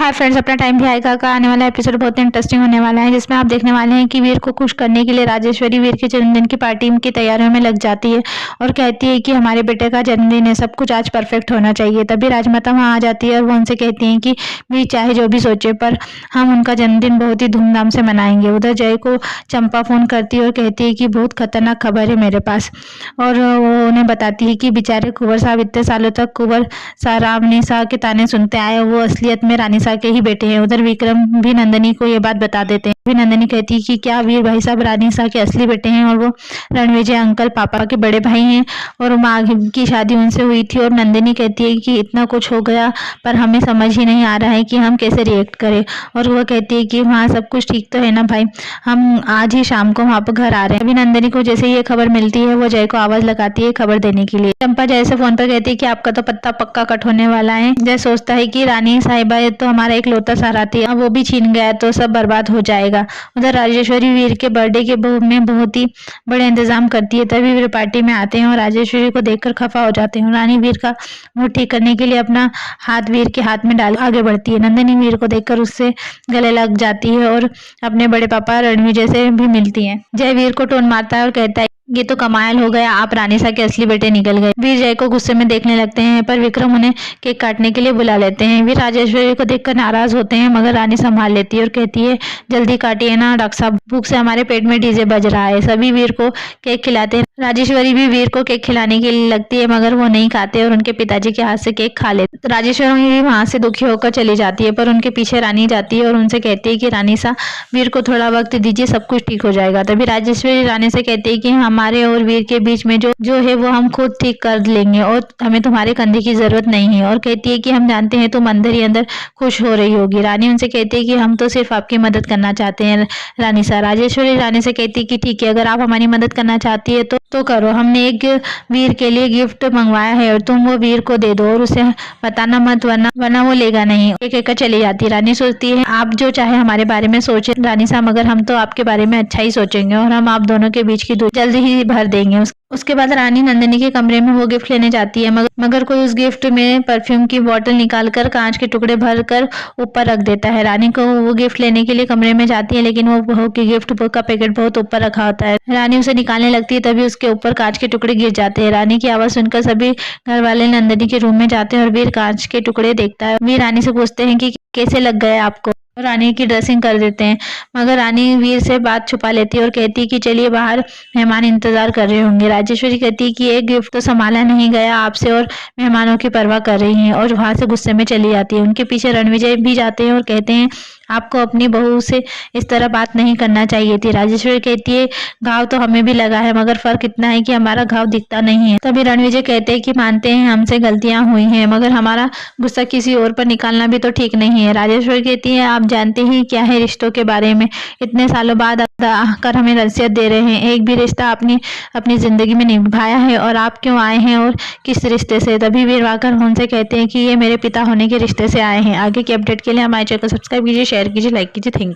Hi friends, अपना time भी आएगा का आने वाला एपिसोड बहुत इंटरेस्टिंग होने वाला है, जिसमें आप देखने वाले हैं कि वीर को खुश करने के लिए राजेश्वरी वीर के जन्मदिन की पार्टी की तैयारियों में लग जाती है और कहती है कि हमारे बेटे का जन्मदिन है, सब कुछ आज परफेक्ट होना चाहिए। तभी राजमाता वहाँ आ जाती है और वो उनसे कहती हैं कि वीर चाहे जो भी सोचे, पर हम उनका जन्मदिन बहुत ही धूमधाम से मनाएंगे। उधर जय को चंपा फोन करती है और कहती है कि बहुत खतरनाक खबर है मेरे पास, और वो उन्हें बताती है कि बेचारे कुंवर साहब इतने सालों तक कुंवर शाह रामनी शाह के ताने सुनते आए, वो असलियत में रानी शाह के ही बेटे हैं। उधर विक्रम भी नंदिनी को ये बात बता देते हैं। भी नंदिनी कहती है कि क्या वीर भाई साहब रानी शाह के असली बेटे हैं और वो रणविजय अंकल पापा के बड़े भाई हैं, और माँ की शादी उनसे हुई थी। और नंदिनी कहती है कि इतना कुछ हो गया पर हमें समझ ही नहीं आ रहा है कि हम कैसे रिएक्ट करें। और वह कहती है कि हाँ, सब कुछ ठीक तो है ना भाई, हम आज ही शाम को वहाँ पर घर आ रहे हैं। अभी नंदिनी को जैसे ये खबर मिलती है, वो जय को आवाज लगाती है खबर देने के लिए। चंपा जय से फोन पर कहती है कि आपका तो पत्ता पक्का कट होने वाला है। जय सोचता है कि रानी साहिबा ये तो हमारा एक लौता सहारा थी, अब वो भी छीन गया तो सब बर्बाद हो जाएगा। उधर राजेश्वरी वीर के बर्थडे के में बहुत ही बड़े इंतजाम करती है। तभी वीर पार्टी में आते हैं और राजेश्वरी को देखकर खफा हो जाते हैं। रानी वीर का मूड ठीक करने के लिए अपना हाथ वीर के हाथ में डाल आगे बढ़ती है। नंदिनी वीर को देखकर उससे गले लग जाती है और अपने बड़े पापा रणविजय से भी मिलती है। जय वीर को टोन मारता है और कहता है ये तो कमाल हो गया, आप रानी शाह के असली बेटे निकल गए। वीर जय को गुस्से में देखने लगते हैं, पर विक्रम उन्हें केक काटने के लिए बुला लेते हैं। वीर राजेश्वरी को देखकर नाराज होते हैं, मगर रानी संभाल लेती है और कहती है जल्दी काटिए ना डॉक्टर साहब, भूख से हमारे पेट में डीजे बज रहा है। सभी वीर को केक खिलाते हैं। राजेश्वरी भी वीर को केक खिलाने के लिए लगती है, मगर वो नहीं खाते और उनके पिताजी के हाथ से केक खा लेते। राजेश्वरी भी वहां से दुखी होकर चली जाती है, पर उनके पीछे रानी जाती है और उनसे कहती है कि रानी शाह, वीर को थोड़ा वक्त दीजिए, सब कुछ ठीक हो जाएगा। तभी राजेश्वरी रानी से कहती है कि हमारे और वीर के बीच में जो है वो हम खुद ठीक कर लेंगे और हमें तुम्हारे कंधे की जरूरत नहीं है। और कहती है कि हम जानते हैं तुम अंदर ही अंदर खुश हो रही होगी। रानी उनसे कहती है कि हम तो सिर्फ आपकी मदद करना चाहते हैं रानी शाह। राजेश्वरी रानी से कहती है कि ठीक है, अगर आप हमारी मदद करना चाहती है तो करो। हमने एक वीर के लिए गिफ्ट मंगवाया है और तुम वो वीर को दे दो और उसे बताना मत, वरना वो लेगा नहीं। एक एक चली जाती है। रानी सोचती है आप जो चाहे हमारे बारे में सोचे रानी साहब, मगर हम तो आपके बारे में अच्छा ही सोचेंगे और हम आप दोनों के बीच की दूरी जल्दी ही भर देंगे। उसके बाद रानी नंदिनी के कमरे में वो गिफ्ट लेने जाती है, मगर कोई उस गिफ्ट में परफ्यूम की बोतल निकालकर कांच के टुकड़े भर कर ऊपर रख देता है। रानी को वो गिफ्ट लेने के लिए कमरे में जाती है, लेकिन वो बहू की गिफ्ट का पैकेट बहुत ऊपर रखा होता है। रानी उसे निकालने लगती है, तभी उसके ऊपर कांच के टुकड़े गिर जाते हैं। रानी की आवाज सुनकर सभी घर वाले नंदिनी के रूम में जाते हैं और वीर कांच के टुकड़े देखता है। वीर रानी से पूछते हैं कि कैसे लग गए आपको। रानी की ड्रेसिंग कर देते हैं, मगर रानी वीर से बात छुपा लेती है और कहती है कि चलिए बाहर मेहमान इंतजार कर रहे होंगे। राजेश्वरी कहती है कि एक गिफ्ट तो संभाला नहीं गया आपसे और मेहमानों की परवाह कर रही हैं, और वहां से गुस्से में चली जाती है। उनके पीछे रणविजय भी जाते हैं और कहते हैं आपको अपनी बहू से इस तरह बात नहीं करना चाहिए थी। राजेश्वरी कहती है घाव तो हमें भी लगा है, मगर फर्क इतना है कि हमारा घाव दिखता नहीं है। तभी रणविजय कहते हैं कि मानते हैं हमसे गलतियां हुई हैं, मगर हमारा गुस्सा किसी और पर निकालना भी तो ठीक नहीं है। राजेश्वरी कहती है आप जानते ही क्या है रिश्तों के बारे में, इतने सालों बाद आकर हमें नसीहत दे रहे हैं। एक भी रिश्ता आपने अपनी जिंदगी में निभाया है और आप क्यों आए हैं और किस रिश्ते से। तभी वीर वाकर उनसे कहते हैं कि ये मेरे पिता होने के रिश्ते से आए हैं। आगे की अपडेट के लिए हमारे चैनल को सब्सक्राइब कीजिए, शेयर कीजिए, लाइक कीजिए। Thank you.